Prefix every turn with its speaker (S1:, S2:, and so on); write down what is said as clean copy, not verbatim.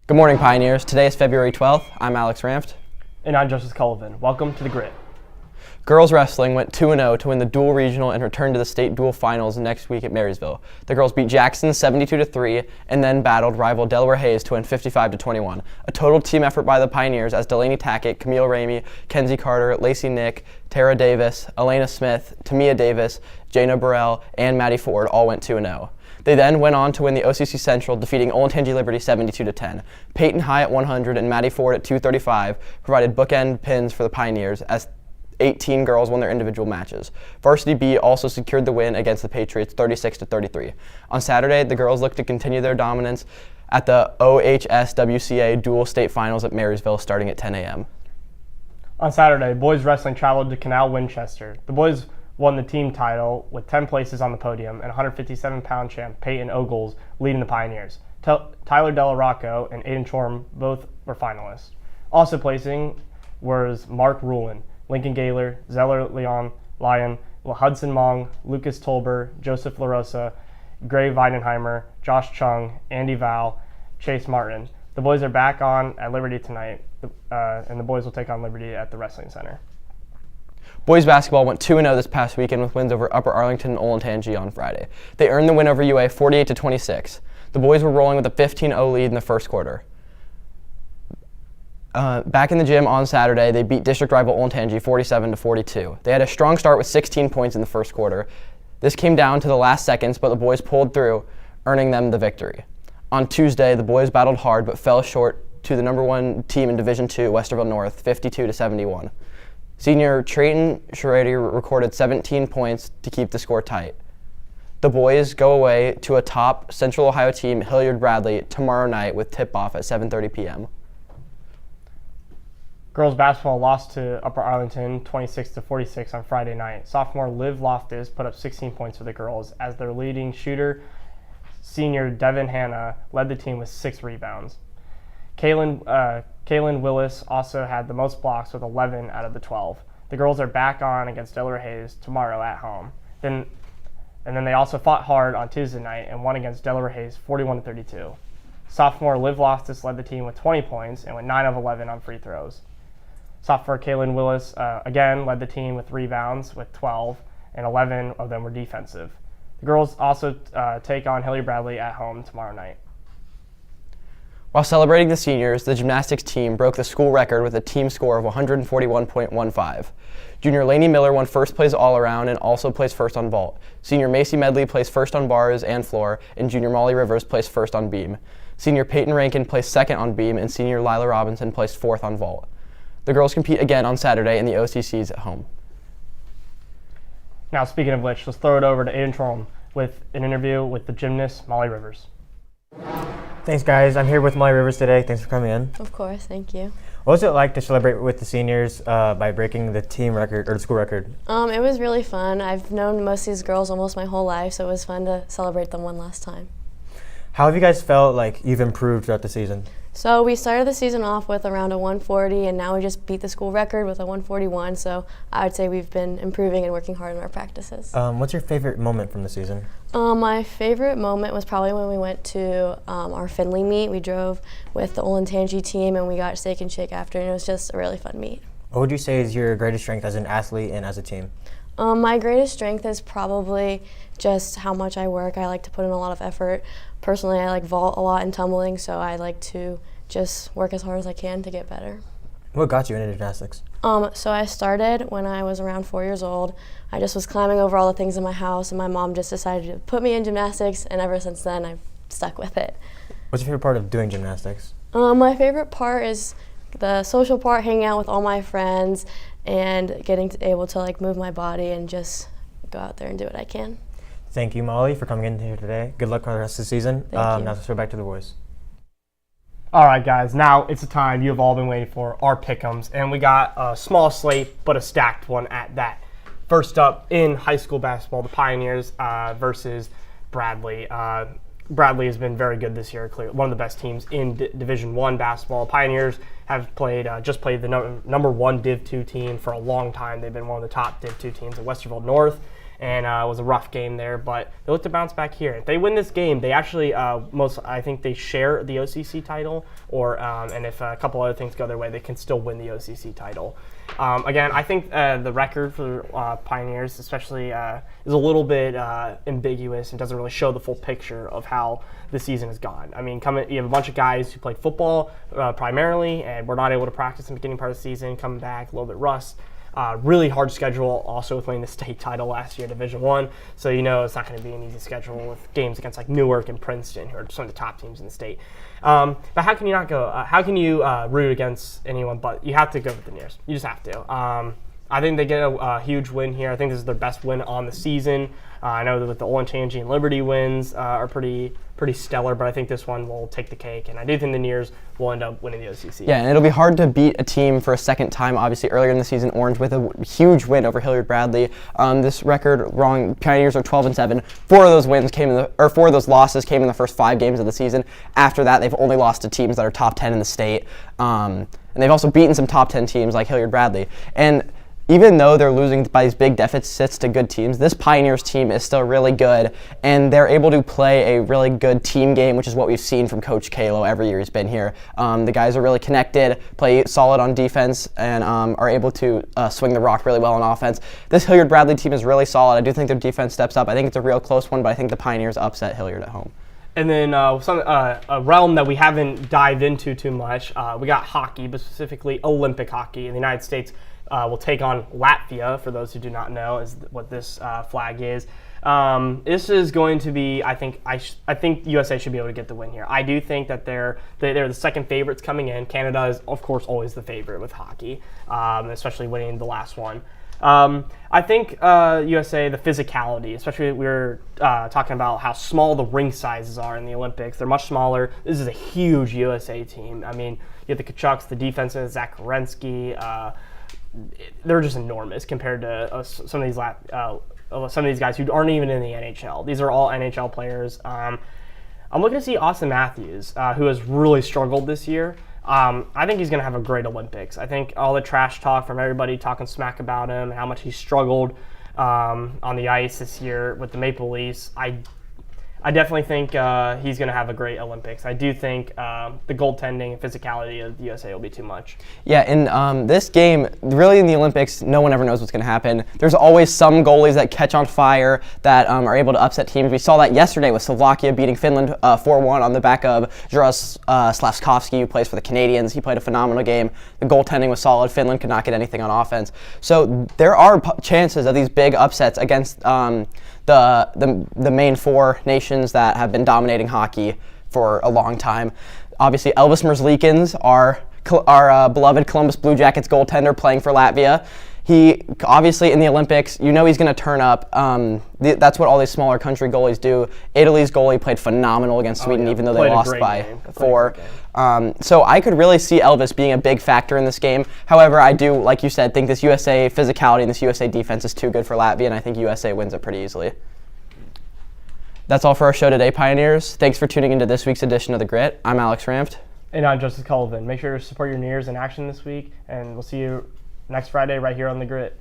S1: Good morning, Pioneers. Today is February 12th. I'm Alex Ramft.
S2: And I'm Justice Cullivan. Welcome to the Grit.
S1: Girls wrestling went 2-0 to win the dual regional and return to the state dual finals next week at Marysville. The girls beat Jackson 72-3 and then battled rival Delaware Hayes to win 55-21. A total team effort by the Pioneers as Delaney Tackett, Camille Ramey, Kenzie Carter, Lacey Nick, Tara Davis, Elena Smith, Tamia Davis, Jana Burrell, and Maddie Ford all went 2-0. They then went on to win the OCC Central, defeating Olentangy Liberty 72-10. Peyton High at 100 and Maddie Ford at 235 provided bookend pins for the Pioneers as 18 girls won their individual matches. Varsity B also secured the win against the Patriots 36-33. On Saturday, the girls look to continue their dominance at the OOHS WCA dual state finals at Marysville starting at 10 a.m.
S2: On Saturday, boys wrestling traveled to Canal Winchester. The boys won the team title with 10 places on the podium and 157-pound champ Peyton Ogles leading the Pioneers. Tyler Della Rocco and Aiden Chorm both were finalists. Also placing was Mark Rulin, Lincoln Gaylor, Zeller Lyon, Hudson Mong, Lucas Tolber, Joseph LaRosa, Gray Weidenheimer, Josh Chung, Andy Val, Chase Martin. The boys are back on at Liberty tonight, and the boys will take on Liberty at the Wrestling Center.
S1: Boys basketball went 2-0 this past weekend with wins over Upper Arlington and Olentangy on Friday. They earned the win over UA 48-26. The boys were rolling with a 15-0 lead in the first quarter. Back in the gym on Saturday, they beat district rival Olentangy 47-42. They had a strong start with 16 points in the first quarter. This came down to the last seconds, but the boys pulled through, earning them the victory. On Tuesday, the boys battled hard but fell short to the number one team in Division II, Westerville North, 52-71. Senior Trayton Schrader recorded 17 points to keep the score tight. The boys go away to a top Central Ohio team, Hilliard Bradley, tomorrow night with tip-off at 7:30 p.m.
S2: Girls basketball lost to Upper Arlington 26-46 on Friday night. Sophomore Liv Loftus put up 16 points for the girls as their leading shooter, senior Devin Hanna, led the team with 6 rebounds. Kaylin Willis also had the most blocks with 11 out of the 12. The girls are back on against Delaware Hayes tomorrow at home. Then they also fought hard on Tuesday night and won against Delaware Hayes 41-32. Sophomore Liv Loftus led the team with 20 points and went 9 of 11 on free throws. Sophomore Kaylin Willis again led the team with rebounds with 12, and 11 of them were defensive. The girls also take on Hilliard Bradley at home tomorrow night.
S1: While celebrating the seniors, the gymnastics team broke the school record with a team score of 141.15. Junior Lainey Miller won first place all-around and also placed first on vault. Senior Macy Medley placed first on bars and floor, and Junior Molly Rivers placed first on beam. Senior Peyton Rankin placed second on beam, and Senior Lila Robinson placed fourth on vault. The girls compete again on Saturday in the OCCs at home.
S2: Now, speaking of which, let's throw it over to Aiden Chorm with an interview with the gymnast Molly Rivers.
S3: Thanks, guys. I'm here with Molly Rivers today. Thanks for coming in.
S4: Of course, thank you.
S3: What was it like to celebrate with the seniors by breaking the team record or the school record?
S4: It was really fun. I've known most of these girls almost my whole life, so it was fun to celebrate them one last time.
S3: How have you guys felt like you've improved throughout the season?
S4: So we started the season off with around a 140, and now we just beat the school record with a 141, so I would say we've been improving and working hard in our practices.
S3: What's your favorite moment from the season?
S4: My favorite moment was probably when we went to our Findlay meet. We drove with the Olentangy team, and we got steak and shake after, and it was just a really fun meet.
S3: What would you say is your greatest strength as an athlete and as a team?
S4: My greatest strength is probably just how much I work. I like to put in a lot of effort. Personally, I like vault a lot and tumbling, so I like to just work as hard as I can to get better.
S3: What got you into gymnastics?
S4: So I started when I was around 4 years old. I just was climbing over all the things in my house, and my mom just decided to put me in gymnastics, and ever since then I've stuck with it.
S3: What's your favorite part of doing gymnastics?
S4: My favorite part is the social part, hanging out with all my friends and getting able to like move my body and just go out there and do what I can.
S3: Thank you, Molly, for coming in here today. Good luck on the rest of the season.
S4: Thank you.
S3: Now let's go back to the boys.
S2: All right, guys, now it's the time you've all been waiting for, our pick'ems, and we got a small slate, but a stacked one at that. First up, in high school basketball, the Pioneers versus Bradley. Bradley has been very good this year, clearly one of the best teams in Division I basketball. Pioneers have just played the number one Div 2 team for a long time. They've been one of the top Div 2 teams at Westerville North. and it was a rough game there, but they look to bounce back here. If they win this game, they actually I think they share the OCC title, or and if a couple other things go their way, they can still win the OCC title. Again, I think the record for Pioneers especially is a little bit ambiguous and doesn't really show the full picture of how the season has gone. I mean, you have a bunch of guys who played football primarily and were not able to practice in the beginning part of the season, coming back, a little bit rust. Really hard schedule also with winning the state title last year, Division I. So it's not going to be an easy schedule with games against like Newark and Princeton, who are some of the top teams in the state. But how can you not go? How can you root against anyone? But you have to go with the Nears. You just have to. I think they get a huge win here. I think this is their best win on the season. I know that the Olentangy and Liberty wins are pretty stellar, but I think this one will take the cake, and I do think the Nears will end up winning the OCC.
S1: Yeah, and it'll be hard to beat a team for a second time. Obviously, earlier in the season, Orange with a huge win over Hilliard-Bradley. This record, Pioneers are 12-7. Four of those losses came in the first 5 games of the season. After that, they've only lost to teams that are top 10 in the state, and they've also beaten some top 10 teams like Hilliard-Bradley. And even though they're losing by these big deficits to good teams, this Pioneers team is still really good, and they're able to play a really good team game, which is what we've seen from Coach Kalo every year he's been here. The guys are really connected, play solid on defense, and are able to swing the rock really well on offense. This Hilliard-Bradley team is really solid. I do think their defense steps up. I think it's a real close one, but I think the Pioneers upset Hilliard at home.
S2: And then a realm that we haven't dived into too much, we got hockey, but specifically Olympic hockey in the United States. Will take on Latvia, for those who do not know, is what this flag is. This is going to be, I think USA should be able to get the win here. I do think that they're the second favorites coming in. Canada is, of course, always the favorite with hockey, especially winning the last one. I think USA, the physicality, especially we were talking about how small the ring sizes are in the Olympics. They're much smaller. This is a huge USA team. I mean, you have the Kachucks, the defenseman, Zach Kerensky. They're just enormous compared to some of these guys who aren't even in the NHL. These are all NHL players. I'm looking to see Austin Matthews, who has really struggled this year. I think he's going to have a great Olympics. I think all the trash talk from everybody talking smack about him and how much he struggled on the ice this year with the Maple Leafs, I definitely think he's going to have a great Olympics. I do think the goaltending and physicality of the USA will be too much. Yeah,
S1: in this game, really in the Olympics, no one ever knows what's going to happen. There's always some goalies that catch on fire that are able to upset teams. We saw that yesterday with Slovakia beating Finland 4-1 on the back of Juras Slavkovsky, who plays for the Canadians. He played a phenomenal game. The goaltending was solid. Finland could not get anything on offense. So there are chances of these big upsets against the main 4 nations that have been dominating hockey for a long time. Obviously, Elvis Merzlikins, our beloved Columbus Blue Jackets goaltender playing for Latvia. He obviously in the Olympics, he's going to turn up. That's what all these smaller country goalies do. Italy's goalie played phenomenal against Sweden, even though they lost by 4. So I could really see Elvis being a big factor in this game. However, I do, like you said, think this USA physicality and this USA defense is too good for Latvia, and I think USA wins it pretty easily. That's all for our show today, Pioneers. Thanks for tuning into this week's edition of The Grit. I'm Alex Ramft.
S2: And I'm Justice Cullivan. Make sure to support your Nears in action this week, and we'll see you next Friday right here on The Grit.